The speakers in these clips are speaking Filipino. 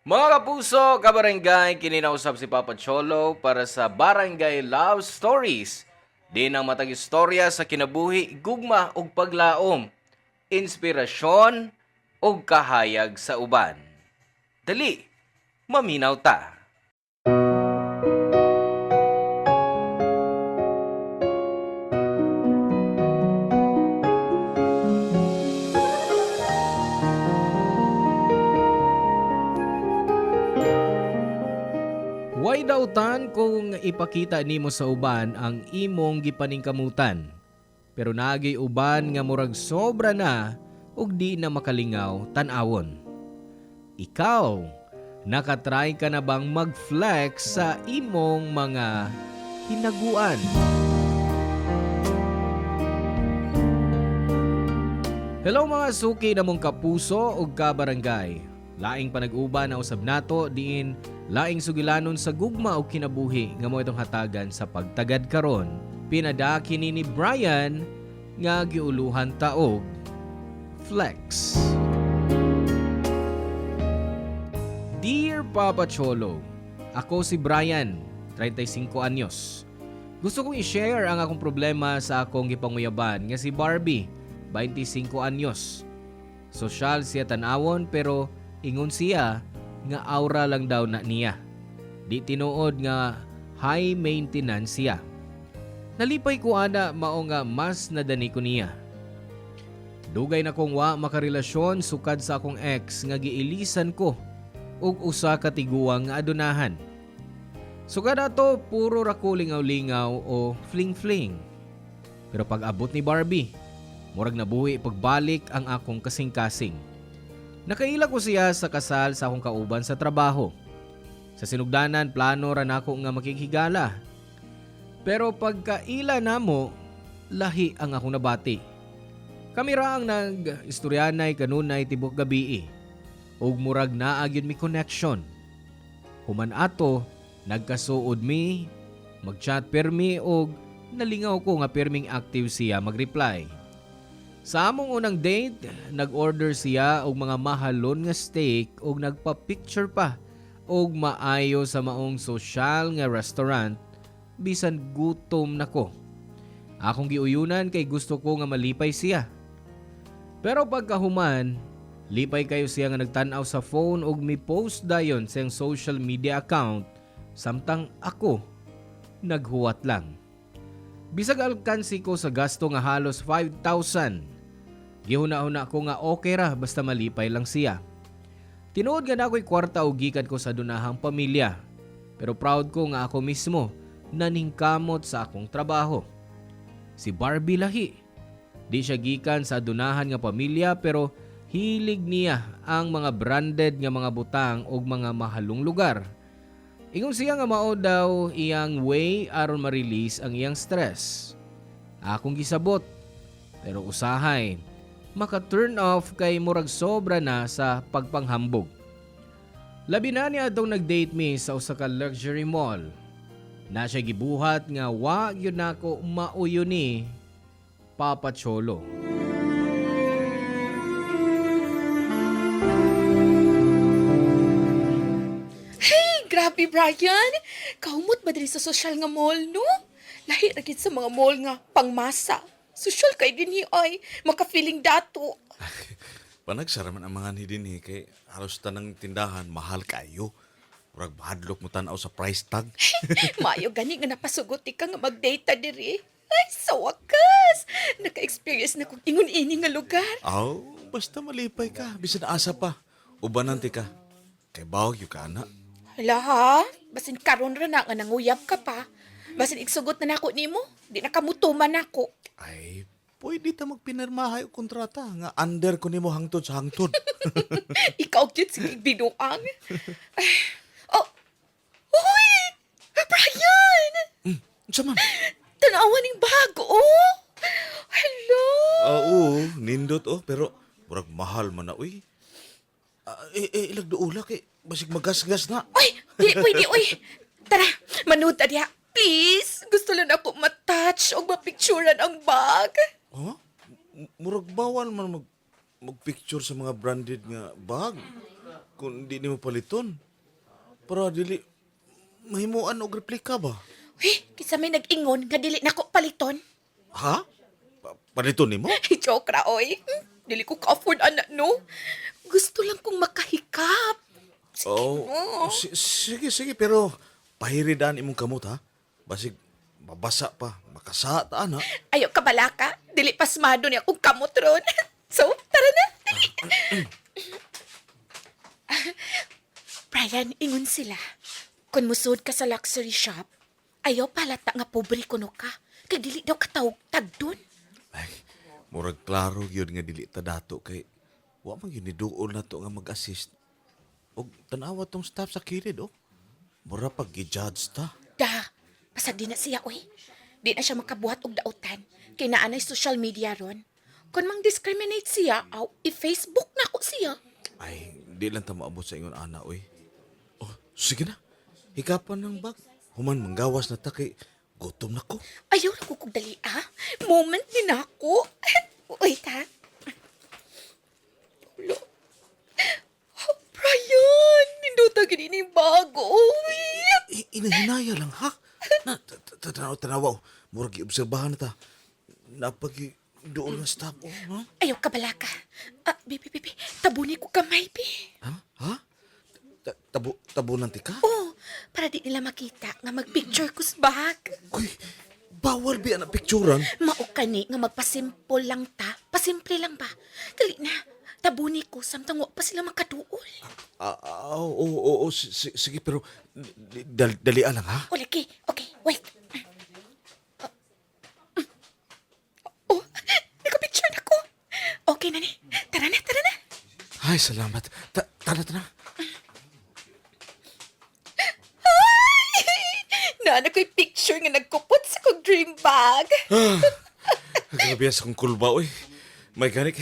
Mga kapuso, kabarangay, kininausap si Papa Cholo para sa Barangay Love Stories. Di nang matag istorya sa kinabuhi, gugma ug paglaom, inspirasyon ug kahayag sa uban. Dali, maminaw ta. Why dautan kung ipakita nimo sa uban ang imong gipaningkamutan? Pero nagay uban nga murag sobra na ug di na makalingaw tan-awon. Ikaw, nakatry ka na bang mag-flex sa imong mga hinaguan? Hello mga suki na mong kapuso ug kabarangay. Laing panag-uban na usab nato diin laing sugilanon sa gugma ug kinabuhi nga mo itong hatagan sa pagtagad karon. Pinadaki ni Brian nga giuluhan taog flex. Dear Papa Cholo, ako si Brian, 35 anyos. Gusto kong i-share ang akong problema sa akong gipanguyaban nga si Barbie, 25 anyos. Sosyal siya tanawon pero ingon siya nga aura lang daw na niya. Di tinuod nga high maintenance siya. Nalipay ko ana mao nga mas nadani ko niya. Dugay na kong wa makarelasyon sukad sa akong ex nga giilisan ko ug usa ka tiguang nga adunahan. Sukad ato puro ra ko lingaw-lingaw o fling-fling. Pero pag abot ni Barbie, murag nabuhi pagbalik ang akong kasing-kasing. Nakaila ko siya sa kasal sa akong kauban sa trabaho. Sa sinugdanan, plano ra nako nga makikigala. Pero pagkaila namo, lahi ang akong nabati. Kami ra ang nag-istoryanay kanunay tibok gabii. Ug murag naa gyud mi connection. Human ato, nagkasuod mi, mag-chat permi og nalingaw ko nga perming active siya mag-reply. Sa among unang date, nag-order siya og mga mahalon nga steak og nagpa-picture pa og maayo sa maong sosyal nga restaurant bisan gutom nako. Akong giuyunan kay gusto ko nga malipay siya. Pero pagkahuman, lipay kayo siya nga nagtan-aw sa phone og mi-post dayon sa iyang social media account samtang ako naghuwat lang. Bisag alkansi ko sa gasto nga halos 5,000. Gihuna-huna ko nga okay ra basta malipay lang siya. Tinuod nga na ako'y kwarta o gikan ko sa dunahang pamilya. Pero proud ko nga ako mismo naningkamot sa akong trabaho. Si Barbie lahi. Di siya gikan sa dunahan nga pamilya pero hilig niya ang mga branded nga mga butang o mga mahalong lugar. Ingon siya nga mao daw iyang way aron ma-release ang iyang stress. Akong gisabot. Pero usahay, maka-turn off kay murag sobra na sa pagpanghambog. Labi na niya atong nag-date me sa usa ka luxury mall. Na siya gibuhat nga wa gyud nako mauyo ni Papa Cholo. Hey, grabe Brian! Kaumot ba diri sa sosyal nga mall, no? Lahi ra gid sa mga mall nga pangmasa. Sosyal kay dinhi ay maka-feeling dato. Panagsara man ang mga ni din kay halos tanang tindahan mahal kayo. Murag bahadlok mo tanaw sa price tag. Maayo gani nga napasugot ka nga mag-date ta diri. Ay, sa wakas! Naka-experience na kong ingon-ini nga lugar. Aw, basta malipay ka, bisan asa pa. Ubanante ka. Kay bawag ka na. Hala ha? Basin karon ra na nga nanguyab ka pa. Basin igsugot na nako nimo, di nakamutuman nako. Ay, pwede ta magpinirmahay o kontrata nga under ko nimo hangtod sa hangtod. Ikaw gyud sige binuang. Ay, oh, uy! Brian! Unsa man? Tanawan ning bago, oh! Hello! Oo, nindot pero murag mahal man na uy. Ilag doula kay basig magasgas na. Uy! Dili pwede, uy! Tara, manood ta diha. Please! Gusto lang ako matouch o mapicturean ang bag. Ha? Murag bawal man magpicture sa mga branded nga bag. kung di nimo paliton. Para dili mahimuan og replika ba? Uy, kisa may nag-ingon nga dili nako paliton. Ha? Paliton nimo? Joke ra, oy. Dili ko ka-afford, anak, no? Gusto lang kong makahikap. Oh, sige, pero pahiridaan imong kamot ha. Basig mabasa pa, makasa ta ana. Ayaw ka balaka. Dili pasmado niya kung kamot ron. So, tara na. Brian, ingon sila. Kung musod ka sa luxury shop, ayaw palata nga pobre kuno ka. Kay dili daw katawag tagdon. Ay, murag klaro gyud nga dili ta dato kay wa man gyud ni duol na to nga mag-assist. Og tanawa tong staff sa kilid oh. Mura pag gi-judge ta. Da, pasag di na siya, oy. Di na siya makabuhat og dautan. Kay naanay social media ron. Kung mang discriminate siya, aw, i-Facebook na ko siya. Ay, di lang ta maabot sa ingon ana oy. Oh, sige na. Hikapan ng bag. Human manggawas na ta kay gutom na ko. Ayaw na ko kong dali, ah. Moment din ako. Uy, ta. Ulo. Oh, Brian, ninduta gini ni bago. Uy. Inahinaya lang ha. Na tanawa. Murag giobserbahan na ta. Napagi doon nga staff oh, ha? Ayaw ka balaka. Bibi, tabuni ko kamay, bi. Ha? Ha? Tabunan ti ka? Oh, para di nila makita nga mag-picture ko sa bag. Uy, bawal biya na picturean. Mao kani nga magpasimple lang ta. Pasimple lang ba? Dali na. Tabuni ko samtang wa pa sila makaduol. Oo, sige, pero dalian lang ha? O, laki. Okay, wait. Oh, nakapicture na ko. Okay na ni. Tara na. Ay, salamat. Tara. Naana ko'y picture nga nagkupot sa kong dream bag. Grabe sa kong kulba, oy. May ganik,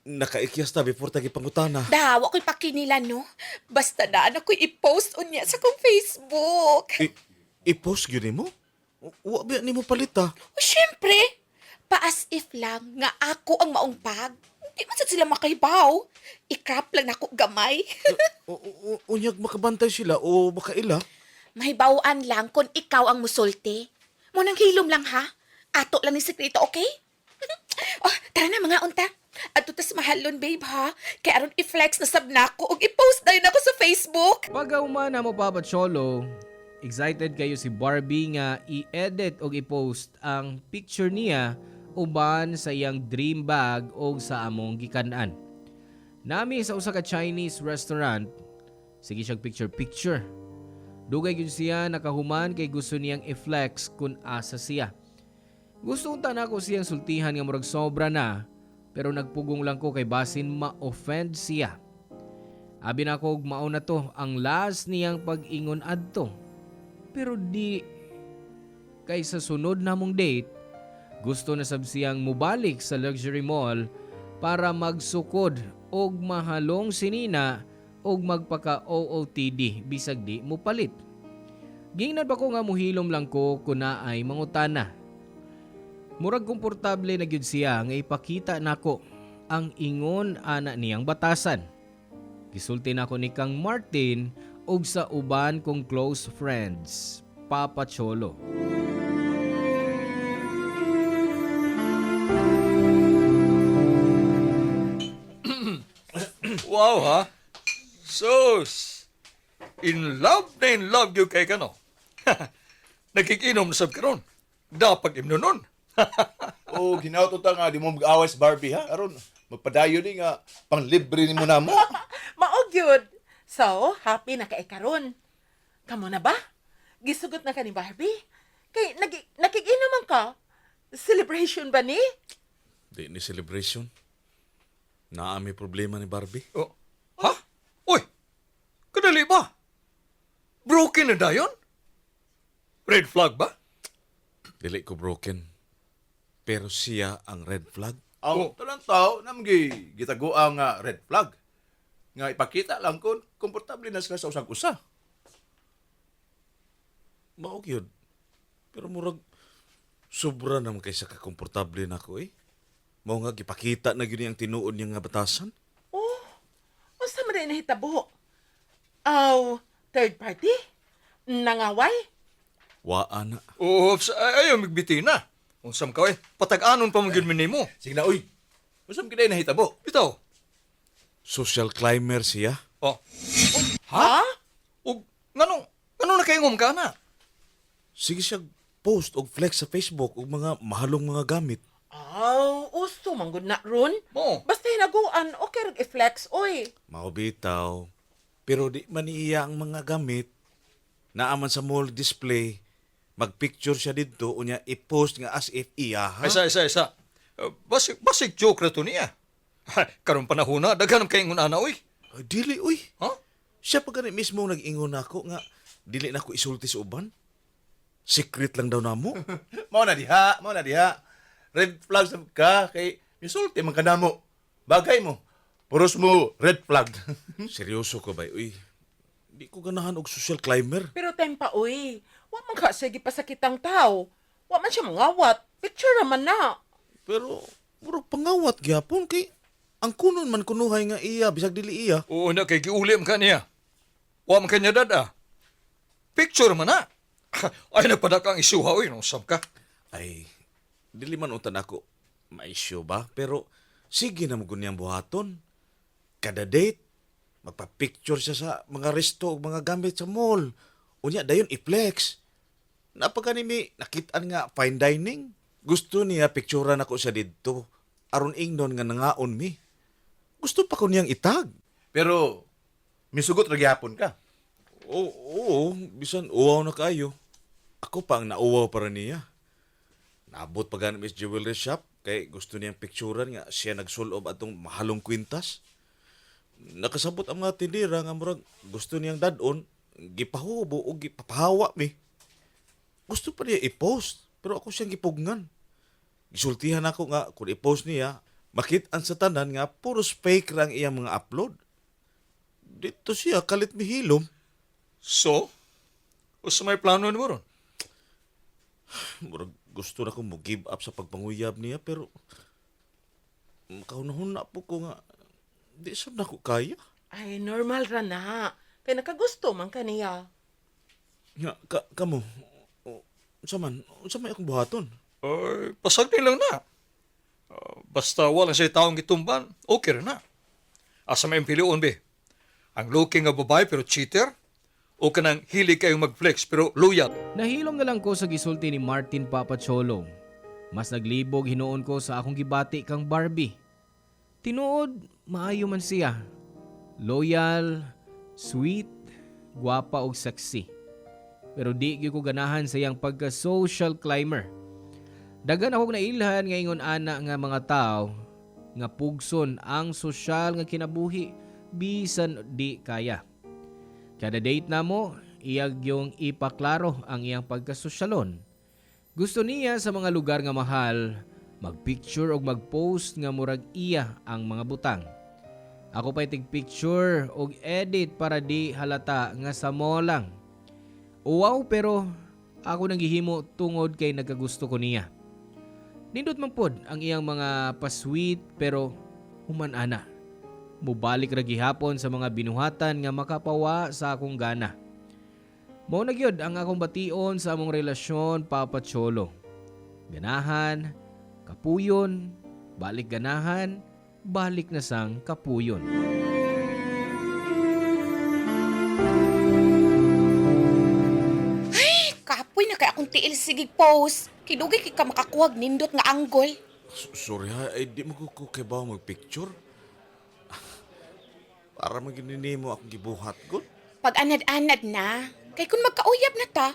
nakaikyas ta before tagi pangutana. Dawa ko'y pakinila, no? Basta naana ko'y i-post on niya sa kong Facebook. I-post yun mo? Wa biya ni mo palita. O, syempre, paas if lang nga ako ang maong bag. Di man sad sila makaibaw. I-crop lang ako gamay. Unyag makabantay sila o makaila. Mahibawaan lang kung ikaw ang musulti. Munang hilom lang, ha? Ato lang ni sekreto, okay? Oh, tara na mga unta. At tas mahalon, babe, ha? Kaya aron i-flex na sab na ako o i-post na yun ako sa Facebook. Pagkaumana mo, Papa Cholo, excited kayo si Barbie nga i-edit o i-post ang picture niya uban sa iyang dream bag o sa among gikanan. Nami sa usa ka Chinese restaurant, sige siyang picture-picture. Dugay gyud siya nakahuman kay gusto niyang i-flex kung asa siya. Gusto unta na ko siyang sultihan nga murag sobra na, pero nagpugong lang ko kay basin ma-offend siya. Abi na ko mao na to ang last niyang pag-ingon adto. Pero di kay sa sunod namong date, gusto na sab siyang mubalik sa luxury mall para magsukod og mahalong sinina og magpaka-OOTD bisag di mo palit. Gingnan pa ko nga muhilom lang ko kung naay mangutana. Murag komportable na gyud siya nga ipakita nako ang ingon ana niyang batasan. Gisulti nako ni Kang Martin og sa uban kong close friends, Papa Cholo. Wow, ha? Sus! In love you kay kano. Nakikinom na sab karon. Dapat imnonon. O ginauto ta nga di mo mag-away sa Barbie ha. Aron magpadayo ni nga panglibre ni mo na mo. Maog yun. So, happy na kay karon. Kamo na ba? Gisugot na ka ni Barbie? Kay nakikinuman ka? Celebration ba ni? Di ni celebration. Naami problema ni Barbie. Oh. Ha? Uy! Kadali ba? Broken na dayon? Red flag ba? Dili ko broken. Pero siya ang red flag. Ang talang tao namgi gitaguang nga red flag. Nga ipakita lang kung komportable na sila sa usag-usa. Maog yun. Pero murag sobra naman kaysa kakomportable na ako eh. Mao nga gipakita na gyud ang tinuod niya nga batasan. Unsa man rin nahitabo? Aw, third party? Nangaway? Waa na. Oops, ayaw magbiti na. Unsam ka patag-anon pa mong gyud mo. Sige na, uy. Masam kita nahitabo. Bitaw. Social climber siya. Oh, Ha? ug ngano nakaingom ka na? Sige siya post og flex sa Facebook og mga mahalong mga gamit. Aw, usto man gud na ron. Mo. Basta hinaguan, okay rag i-flex, oy. Mao bitaw. Pero di man iya ang mga gamit. Naaman sa mall display. Magpicture siya dito unya i-post nga as if iya ha. Isa. Basig joke ra to niya. Karon panahon na daghan kay ingon ana oy. Ay, dili uy. Ha? Siya pa gani mismo nag-ingon nako nga dili na ko isulti sa uban. Secret lang daw namo. Mao na diha. Red flag sa ka kay misulti man kanamo. Bagay mo. Puros mo red flag. Seryoso ka ba uy? Di ko ganahan og social climber. Pero time pa, oy. Wa man ka sige pasakitang tao. Wa man siya mangawat. Picture naman na. Pero murag pangawat gyapon kay ang kunon man kunuhay nga iya bisag dili iya. Oo na kay giuli man kaniya. Wa man kanya dada. Picture man na. Ay nagpadakang isuha oy no sam ka. Ay, dili man utan ako ma-issue ba? Pero sige na mo ganyang buhaton. Kada date, magpa-picture siya sa mga resto o mga gamit sa mall. Unya, dayon i-flex. Napaganimi, nakitaan nga fine dining. Gusto niya picturean ako siya dito. Aron ingnon nga nangaon mi. Gusto pa ko niyang itag. Pero misugot ra gyapon ka. Oo, bisan uwaw na kayo. Ako pa ang nauwaw para niya. Naabot pa ganit sa jewelry shop kay gusto niyang picturean nga siya nagsulob atong mahalong kwintas. Nakasabot ang mga tindira nga murag gusto niyang dadon, gipahubo o gipapahawa mi. Gusto pa niya i-post, pero ako siyang gipugngan. Gisultihan ako nga kung i-post niya, makit-an sa tanan nga puros fake lang iyang mga upload. Dito siya kalit mihilom. So, usa may plano ni mo ron? Murag gusto na ko mo give up sa pagpanguyab niya pero makahunahon na po ko nga di sab na ko kaya. Ay, normal ra na. Kaya nakagusto man kaniya. Nga, kamo, unsa man akong buhaton? Ay, pasagdi lang na. Basta wala siya taong gitumban, okay ra na. Asa may pilion be? Ang looking nga babae pero cheater? O kanang hilig kayong mag-flex pero loyal? Nahilom na lang ko sa gisulti ni Martin Papacholo. Mas naglibog hinuon ko sa akong gibati kang Barbie. Tinuod, maayo man siya. Loyal, sweet, gwapa og sexy. Pero di gyud ko ganahan sa iyang pagka-social climber. Dagan akong nailhan nga ingon ana nga mga tao nga pugson ang sosyal nga kinabuhi bisan di kaya. Kada date na mo, iyag yung ipaklaro ang iyang pagkasosyalon. Gusto niya sa mga lugar nga mahal, magpicture o magpost nga murag iya ang mga butang. Ako pa'y tig-picture o edit para di halata nga sa mo lang. Wow, pero ako nang gihimo tungod kay nagkagusto ko niya. Nindot man pod ang iyang mga pasweet pero human ana. Mubalik ra gihapon sa mga binuhatan nga makapawa sa akong gana. Mao na gyud ang akong bation sa among relasyon, Papa Cholo. Ganahan, kapuyon, balik ganahan, balik na sang kapuyon. Kapoy na kay akong tiil sigig post. Kinugay kay ka makakuwag nindot nga anggol. Sorry ha, ay di mo ko kay ba magpicture? Para maginini mo akong gibuhat gud. Pag anad-anad na, kay kung magkauyab na ta,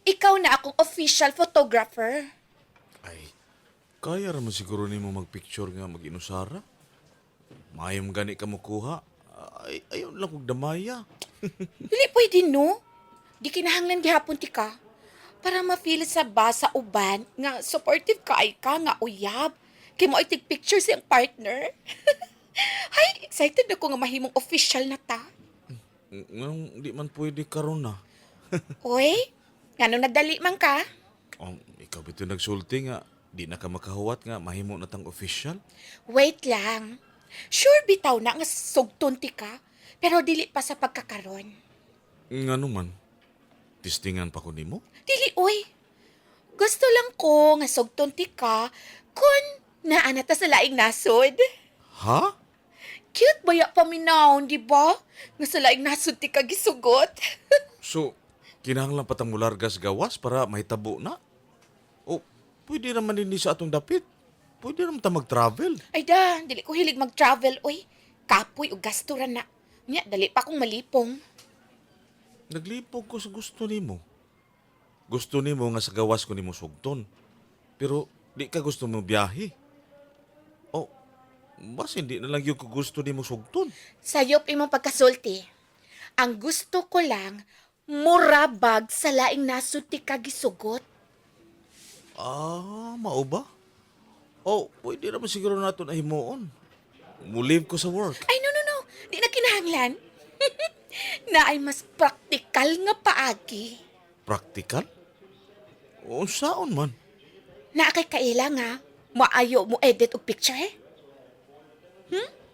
ikaw na akong official photographer. Ay, kaya ra man siguro nimo magpicture nga mag-inusara. Mayom gani ka mo kuha. Ay, ayon lang kog damaya. Dili pwede no? Di kinahanglan gihapon ti ka. Para ma-feel sa basa uban nga supportive ka ay ka nga uyab. Kay mo ay picture siyang partner. Ay, excited ako nga mahimong official na ta. Ngano di man pwede karon na. Uy, ngano nadali man ka? Ikaw bito nagsulti nga di na ka makahuwat nga mahimo na tang official. Wait lang. Sure bitaw na nga sugton ti ka. Pero dili pa sa pagkakaron. Nga naman, tistingan pa ko nimo? Dili, uy. Gusto lang ko nga sugton ti ka kung naana ta sa laing nasod. Ha? Cute ba ya paminawon, di ba? Nga sa laing nasod ti ka gisugot. So, kinahanglan patang mulargas gawas para mahitabo na? O, pwede naman hindi sa atong dapit. Pwede naman ta mag-travel. Ay da, dili ko hilig mag-travel, uy. Kapoy o gasturan na. Nya, dali pa akong malipong. Naglipog ko sa gusto nimo. Gusto nimo nga sa gawas ko nimo sugton. Pero di ka gusto mo biyahe. O, bas hindi na lang yung ko gusto nimo sugton. Sayop imong pagkasulti. Ang gusto ko lang, murabag sa laing nasod ti ka gisugot. Ah, mao ba? O, pwede naman siguro nato na himuon. Mulive ko sa work. Ay, no. Di na kinahanglan. Na ay mas praktikal nga paagi. Practical? O, saon man? Na kay kaila nga, maayo mo edit og picture.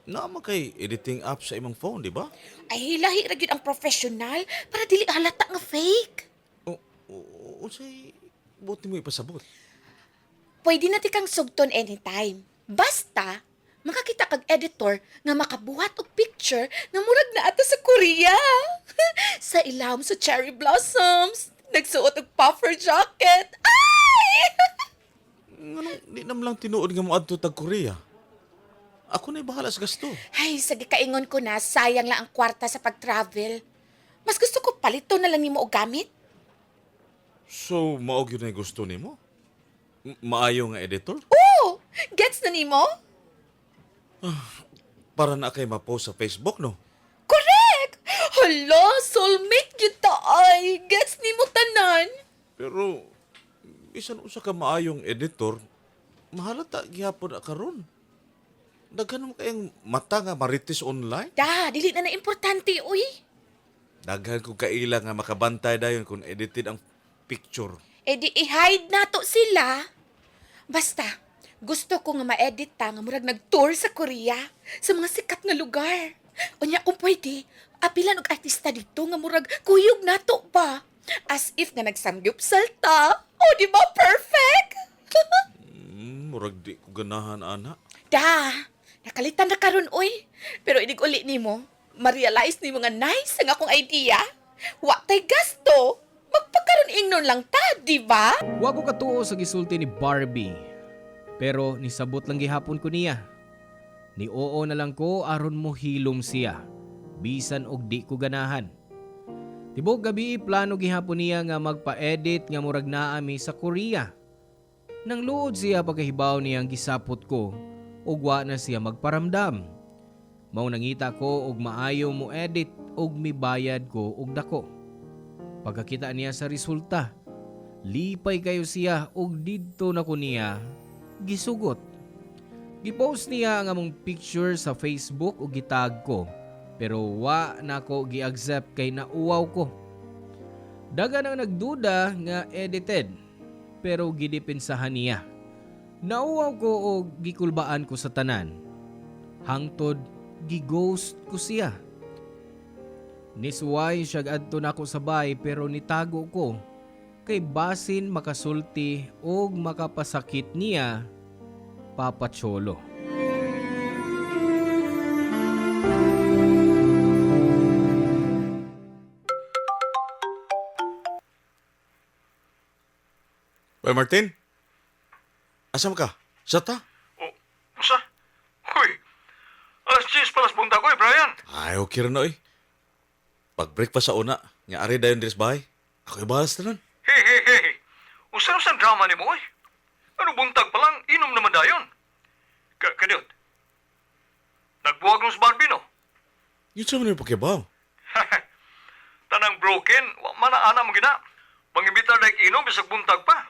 Naman kay editing app sa imong phone, di ba? Ay, lahi ra gyud ang professional para dili halata nga fake. O say, buti mo ipasabot. Pwede na ti kang sugton anytime. Basta, makakita kag editor nga makabuhat og picture nga murag na ato sa Korea. Sa ilawom sa cherry blossoms, nagsuot og puffer jacket. Ay! Nganong di nam lang tinuod nga mo adto tag Korea. Ako na'y bahala sa gasto. Ay, sa gikaingon ko na, sayang lang ang kwarta sa pag-travel. Mas gusto ko palito na lang nimo og gamit. So, maog yun na yung gusto nimo? Maayo nga editor? Oo! Gets na nimo? Para na kay mapost sa Facebook, no? Correct! Hala, soulmate yun ta ay. Gets nimo tanan. Pero, bisan usa ka maayong editor, mahalata gihapon na karon. Daghan mo kayang mata nga marites online. Da, dili na importante, uy. Daghan ko kaila nga makabantay dayon kung edited ang picture. E di i-hide nato sila. Basta, gusto ko nga ma-edit ta nga murag nag-tour sa Korea, sa mga sikat nga lugar. Unya kung pwede, apilan og artista dito nga murag kuyog nato ba? As if nga nagsamgyupsal ta. O, di ba perfect? Murag di ko ganahan, ana. Da, nakalitan na karon oy. Pero inig uli nimo, ma-realize nimo nga nice ang akong idea. Wa tay gasto. Magpakaroon ingnon lang ta, di ba? Wa ko katuo sa gisulti ni Barbie. Pero nisabot lang gihapon ko niya. Ni oo na lang ko aron mo hilom siya. Bisan og di ko ganahan. Tibok gabi plano gihapon niya nga magpa-edit nga murag naa mi sa Korea. Nang luod siya pagkahibaw niyang gisapot ko, ug wa na siya magparamdam. Mao nangita ko og maayo mo edit og mibayad ko og dako. Pagkakita niya sa resulta, lipay kayo siya og didto na ko niya gisugot. Gipost niya ang among picture sa Facebook ug gitag ko, pero wa na ko gi-accept kay nauwaw ko. Dagan ang nagduda nga edited, pero gidipinsahan niya. Nauwaw ko og gikulbaan ko sa tanan. Hangtod gi-ghost ko siya. Nisway siya adto na ako sabay pero nitago ko kay basin makasulti og makapasakit niya Papa Cholo. Well, Martin? Asam ka? Sa ta? Oh, usa? Hoy, alas 10 palas punta ko Brian. Ay, okay rin na eh. Pag-break pa sa una, nga ari dayon dres bahay. Ako'y balas na nun. Hey. Usan-usan drama ni mo, eh. Ano buntag pa lang, inom naman dayon. Kadiyot, nagbuwag ng Barbie, no? Yun sa mga pakibaw. Tanang broken, wa man na ana mo gina. Pangimbitar na inom, bisag buntag pa.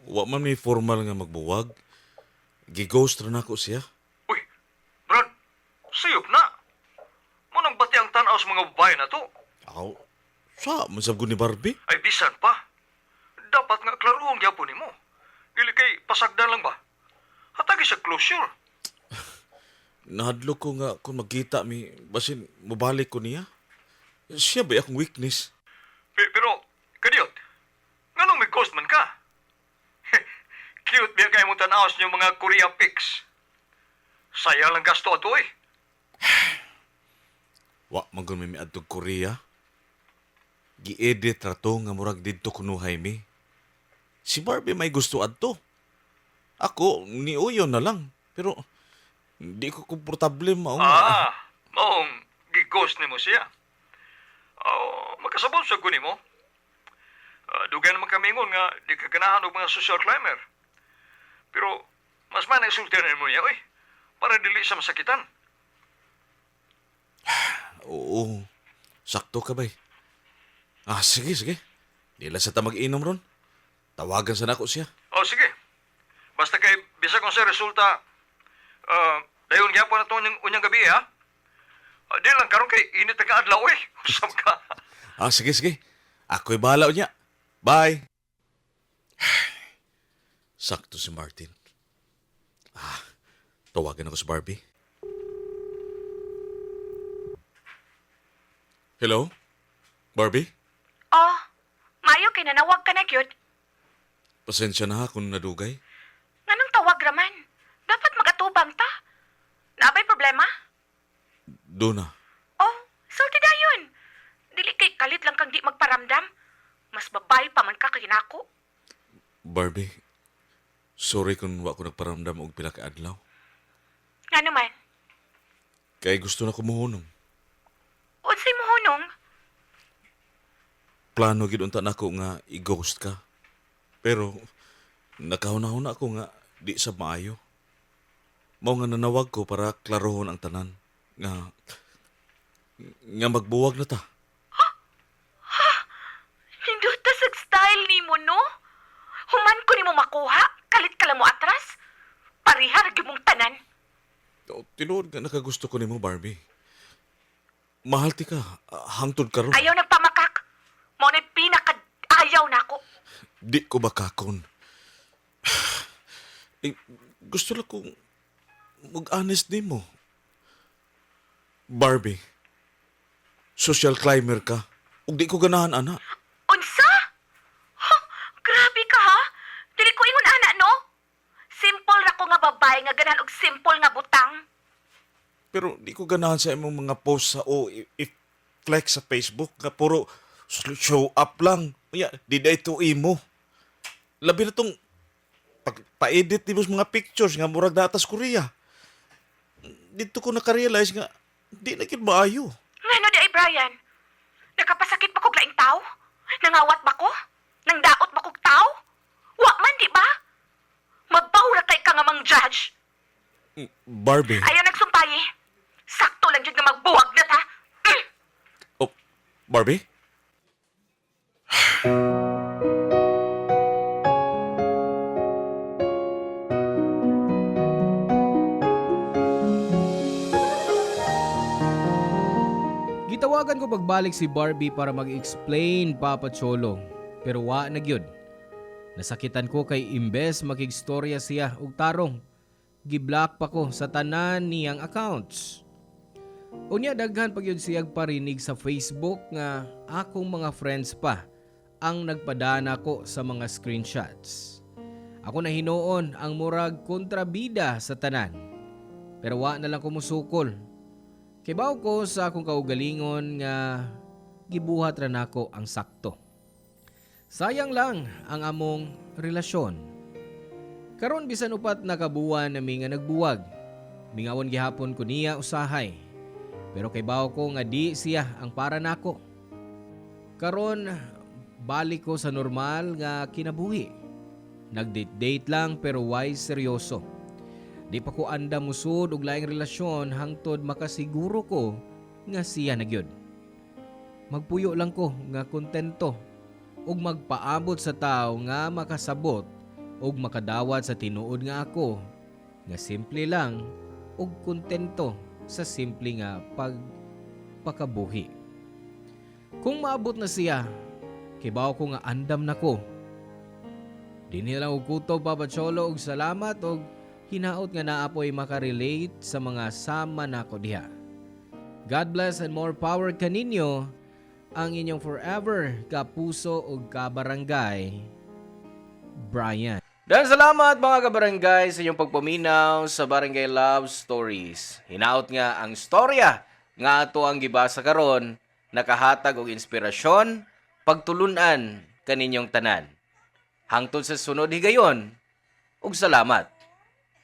Wa man may formal nga magbuwag. Gighost rin ako siya. Uy, Brad, sayop na. Munang bati ang tanaw sa mga babae na to. Aw, sa masabgo ni Barbie? Ay, bisan pa. Dapat nga klaruhong yapon ni mo. Dili kay pasagdan lang ba? Hatagi sa closure. Nahadlo ko nga kung magkita mi, basin mabalik ko niya. Siya ba akong weakness? Pero, kadiyot, nganong may ghost man ka? Cute biya kayo mong tanaos niyo mga Korean pics. Sayang lang gasto ato eh. Wa magun mi adtong Korea. Gi-edit rato nga murag didto kunuhay mi. Si Barbie may gusto adto. Ako, niuyon na lang. Pero, di ko komportable mao nga. Maong gighost ni mo siya. Magkasabot sa kunin mo. Dugay naman kami ngon nga di ka ganahan og mga social climber. Pero, mas man isultihan mo niya, oy. Para dili sa masakitan. Oo. Sakto ka bay. Sige, sige. Di lang sa ta mag-inom ron. Tawagan sa nako siya. Sige. Basta kay bisa kung sa resulta, dayon gyapon na to unyang gabi, ha? Di lang karon kay init na kaadlaw, eh. Usap ka. Sige, sige. Ako'y bahala niya. Bye. Sakto si Martin. Tawagan ako sa Barbie. Hello? Barbie? Oh, maayo kay nanawag ka na, cute. Pasensya na ha kung nadugay. Nganong tawag raman? Dapat magatubang ta. Naabay problema? Doon na. Oh, sulti dayon. Dili kay kalit lang kang di magparamdam. Mas babay pa man ka kay nako. Barbie, sorry kung wa ko nagparamdam og pila ka adlaw. Nga naman, Kay gusto na ko muhunong. unsay mo hunong? Plano gid unta nako nga i-ghost ka. Pero nakahuna-huna ako nga di sa maayo. Mao nga nanawag ko para klarohon ang tanan nga magbuwag na ta. Hinduta sa style ni mo, no? Human ko ni mo makuha, kalit ka lang mo atras. Parihar mong tanan. Tinuod nga nakagusto ko nimo Barbie. Mahal ti ka, hangtod ka ron. Ayaw nagpamakak. Mo na pinaka-ayaw na ako. Di ko bakakon. Gusto lang kong mag-honest nimo. Barbie, social climber ka. Ug di ko ganahan, ana. Unsa? Huh, grabe ka, ha? Dili ko ingon ana, no? Simple ra ko nga babae nga ganahan og simple nga butang. Pero di ko ganahan sa imong mga post sa flex sa Facebook nga puro show up lang. Unya, di da ito imo. Labi na tong pa-edit nimo sa mga pictures nga murag datas Korea. Dito ko nakarealize nga di na gid maayo. Ngano di ay, Brian? Nakapasakit ba kog laing tao? Nangawat ba ko? Nangdaot ba kog tao? Wa man, di ba? Mabaw na kay ka nga mang judge. Barbie. Ayaw nagsumpayi. Sakto lang dyan nga magbuwag na ta. Oh, Barbie? Gitawagan ko pagbalik si Barbie para mag-explain Papa Cholo. Pero wa na gyud. Nasakitan ko kay imbes makigstorya siya og tarong. Giblock pa ko sa tanan niyang accounts. Unya daghan pa gyud siyang parinig sa Facebook nga akong mga friends pa ang nagpadana ko sa mga screenshots. Ako na hinuon ang murag kontrabida sa tanan. Pero wa na lang ko musukol. Kibaw ko sa akong kaugalingon nga gibuhat ra nako ang sakto. Sayang lang ang among relasyon. Karon bisan upat nakabuwan na nga nagbuwag. Mingawon gihapon ko niya usahay. Pero kay bawo ko nga di siya ang para nako. Karon balik ko sa normal nga kinabuhi. Nagdate-date lang pero wise seryoso. Di pa ko anda musud og laing relasyon hangtod makasiguro ko nga siya na gyud. Magpuyo lang ko nga kontento ug magpaabot sa tao nga makasabot ug makadawat sa tinuod nga ako nga simple lang ug kontento sa simple nga pagpakabuhi. Kung maabot na siya, kibaw ko nga andam na ko. Di nila og kutob Papa Cholo og salamat og hinaot nga naapoy makarelate sa mga sama nako diha. God bless and more power kaninyo, ang inyong forever kapuso ug kabarangay, Brian. Dan salamat mga kabarangay sa inyong pagpaminaw sa Barangay Love Stories. Hinaot nga ang storya nga ato ang gibasa karon nakahatag og inspirasyon, pagtulunan kaninyong tanan. Hangtod sa sunod higayon, ug salamat.